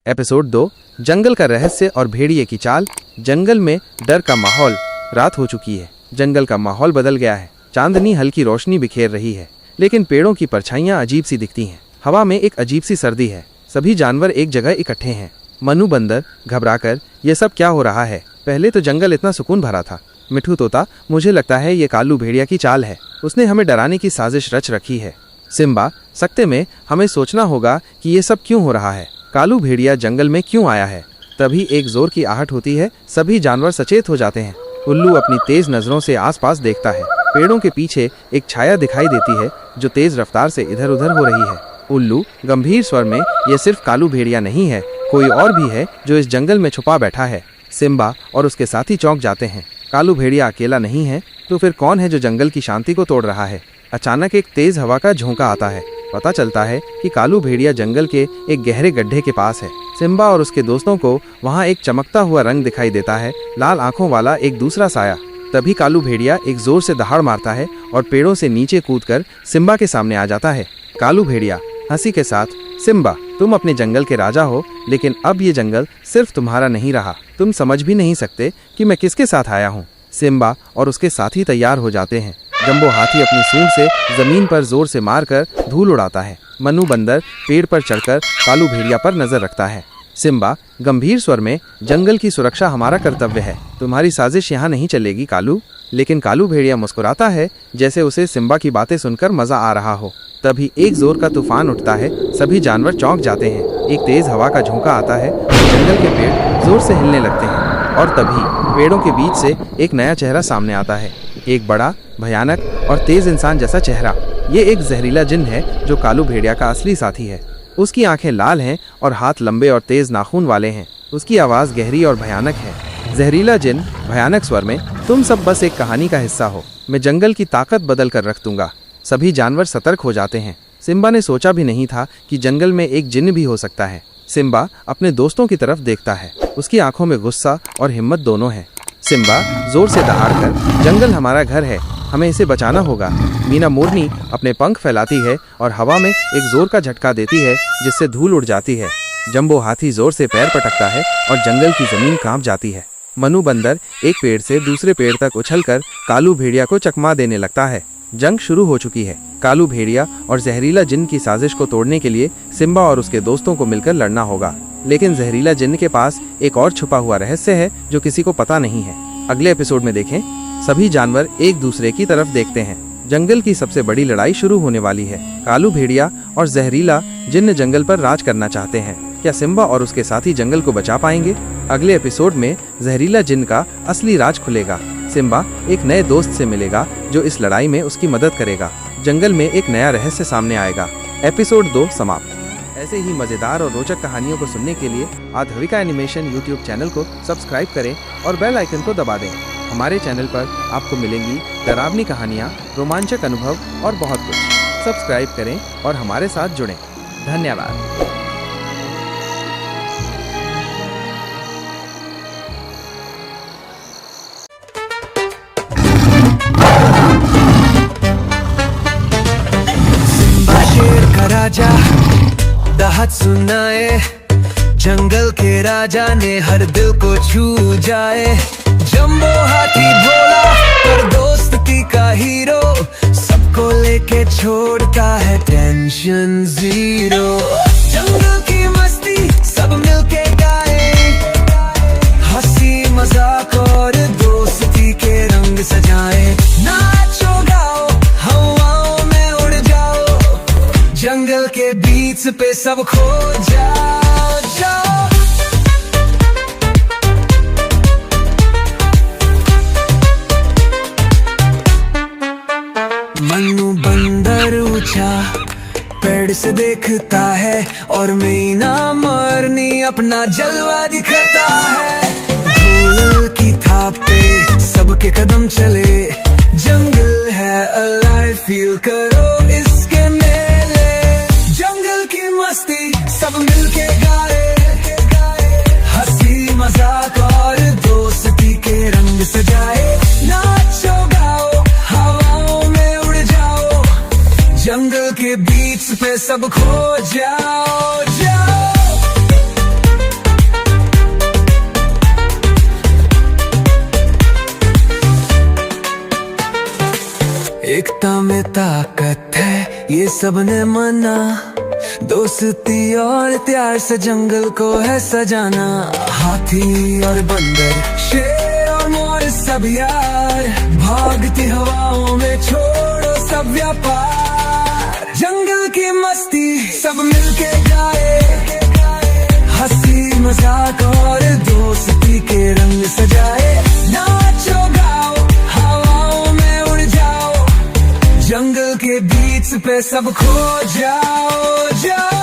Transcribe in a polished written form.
Episode 2 जंगल का रहस्य और भेड़िए की चाल। जंगल में डर का माहौल। रात हो चुकी है, जंगल का माहौल बदल गया है। चांदनी हल्की रोशनी बिखेर रही है, लेकिन पेड़ों की परछाइयां अजीब सी दिखती हैं। हवा में एक अजीब सी सर्दी है। सभी जानवर एक जगह इकट्ठे हैं। मनु बंदर घबराकर, ये सब क्या हो रहा है? पहले तो जंगल इतना सुकून भरा था। मिठू तोता, मुझे लगता है ये कालू भेड़िया की चाल है। उसने हमें डराने की साजिश रच रखी है। सिम्बा, सकते में हमें सोचना होगा कि ये सब क्यों हो रहा है। कालू भेड़िया जंगल में क्यों आया है? तभी एक जोर की आहट होती है। सभी जानवर सचेत हो जाते हैं। उल्लू अपनी तेज नजरों से आसपास देखता है। पेड़ों के पीछे एक छाया दिखाई देती है जो तेज रफ्तार से इधर उधर हो रही है। उल्लू गंभीर स्वर में, ये सिर्फ कालू भेड़िया नहीं है, कोई और भी है जो इस जंगल में छुपा बैठा है। सिम्बा और उसके साथी चौंक जाते हैं। कालू भेड़िया अकेला नहीं है तो फिर कौन है जो जंगल की शांति को तोड़ रहा है? अचानक एक तेज हवा का झोंका आता है। पता चलता है कि कालू भेड़िया जंगल के एक गहरे गड्ढे के पास है। सिम्बा और उसके दोस्तों को वहाँ एक चमकता हुआ रंग दिखाई देता है, लाल आंखों वाला एक दूसरा साया। तभी कालू भेड़िया एक जोर से दहाड़ मारता है और पेड़ों से नीचे कूदकर सिम्बा के सामने आ जाता है। कालू भेड़िया हंसी के साथ, सिम्बा, तुम अपने जंगल के राजा हो, लेकिन अब ये जंगल सिर्फ तुम्हारा नहीं रहा। तुम समझ भी नहीं सकते कि मैं किसके साथ आया हूँ। सिम्बा और उसके साथी तैयार हो जाते हैं। जंबो हाथी अपनी सूंड से जमीन पर जोर से मारकर धूल उड़ाता है। मनु बंदर पेड़ पर चढ़कर कालू भेड़िया पर नजर रखता है। सिम्बा गंभीर स्वर में, जंगल की सुरक्षा हमारा कर्तव्य है, तुम्हारी साजिश यहाँ नहीं चलेगी कालू। लेकिन कालू भेड़िया मुस्कुराता है, जैसे उसे सिम्बा की बातें सुनकर मजा आ रहा हो। तभी एक जोर का तूफान उठता है। सभी जानवर चौंक जाते हैं। एक तेज हवा का झोंका आता है और जंगल के पेड़ जोर से हिलने लगते हैं। और तभी पेड़ों के बीच से एक नया चेहरा सामने आता है। एक बड़ा, भयानक और तेज इंसान जैसा चेहरा। ये एक जहरीला जिन है जो कालू भेड़िया का असली साथी है। उसकी आंखें लाल हैं और हाथ लंबे और तेज नाखून वाले हैं। उसकी आवाज़ गहरी और भयानक है। जहरीला जिन भयानक स्वर में, तुम सब बस एक कहानी का हिस्सा हो, मैं जंगल की ताकत बदल कर रख दूंगा। सभी जानवर सतर्क हो जाते हैं। सिम्बा ने सोचा भी नहीं था कि जंगल में एक जिन भी हो सकता है। सिम्बा अपने दोस्तों की तरफ देखता है। उसकी आंखों में गुस्सा और हिम्मत दोनों है। सिम्बा जोर से दहाड़कर, जंगल हमारा घर है, हमें इसे बचाना होगा। मीना मोरनी अपने पंख फैलाती है और हवा में एक जोर का झटका देती है जिससे धूल उड़ जाती है। जंबो हाथी जोर से पैर पटकता है और जंगल की जमीन कांप जाती है। मनु बंदर एक पेड़ से दूसरे पेड़ तक उछलकर कालू भेड़िया को चकमा देने लगता है। जंग शुरू हो चुकी है। कालू भेड़िया और जहरीला जिन की साजिश को तोड़ने के लिए सिम्बा और उसके दोस्तों को मिलकर लड़ना होगा। लेकिन जहरीला जिन के पास एक और छुपा हुआ रहस्य है जो किसी को पता नहीं है। अगले एपिसोड में देखें। सभी जानवर एक दूसरे की तरफ देखते हैं। जंगल की सबसे बड़ी लड़ाई शुरू होने वाली है। कालू भेड़िया और जहरीला जिन जंगल पर राज करना चाहते हैं। क्या सिम्बा और उसके साथी जंगल को बचा पाएंगे? अगले एपिसोड में जहरीला जिन का असली राज खुलेगा। सिम्बा एक नए दोस्त से मिलेगा जो इस लड़ाई में उसकी मदद करेगा। जंगल में एक नया रहस्य सामने आएगा। एपिसोड 2 समाप्त। ऐसे ही मजेदार और रोचक कहानियों को सुनने के लिए आधविका एनिमेशन यूट्यूब चैनल को सब्सक्राइब करें और बेल आइकन को दबा दें। हमारे चैनल पर आपको मिलेंगी डरावनी कहानियाँ, रोमांचक अनुभव और बहुत कुछ। सब्सक्राइब करें और हमारे साथ जुड़ें। धन्यवाद। राजा दाहत सुनाए, जंगल के राजा ने हर दिल को छू जाए। जंबो हाथी भोला पर दोस्ती का हीरो, सबको लेके छोड़ता है टेंशन जीरो। जंगल की मस्ती सब मिलके गाए, हंसी मजाक और दोस्ती के रंग सजाए। नाचो गाओ हवाओं में उड़ जाओ, जंगल के बीच पे सब खो जाओ जाओ। मनु बंदर ऊंचा पेड़ से देखता है और मीना मोरनी अपना जलवा दिखाता है। धूल की थाप पे सबके कदम चले, जंगल है अलाइव, फील करो इसके मेले। जंगल की मस्ती सब मिलके गाए, हंसी मजाक और दोस्ती के रंग सजाए। नाचो गाओ हवाओं में उड़ जाओ, जंगल के बीच पे सब खो जाओ जाओ। ताकत है ये सब ने मना, दोस्ती और प्यार से जंगल को है सजाना। हाथी और बंदर, शेर और मोर सब यार, भागती हवाओं में छोड़ो सब व्यापार। जंगल की मस्ती सब मिलके गाए, हंसी मजाक और दोस्ती के रंग सजाए। नाचो गाओ हवाओं में उड़ जाओ, जंगल के बीच पे सब खो जाओ जाओ।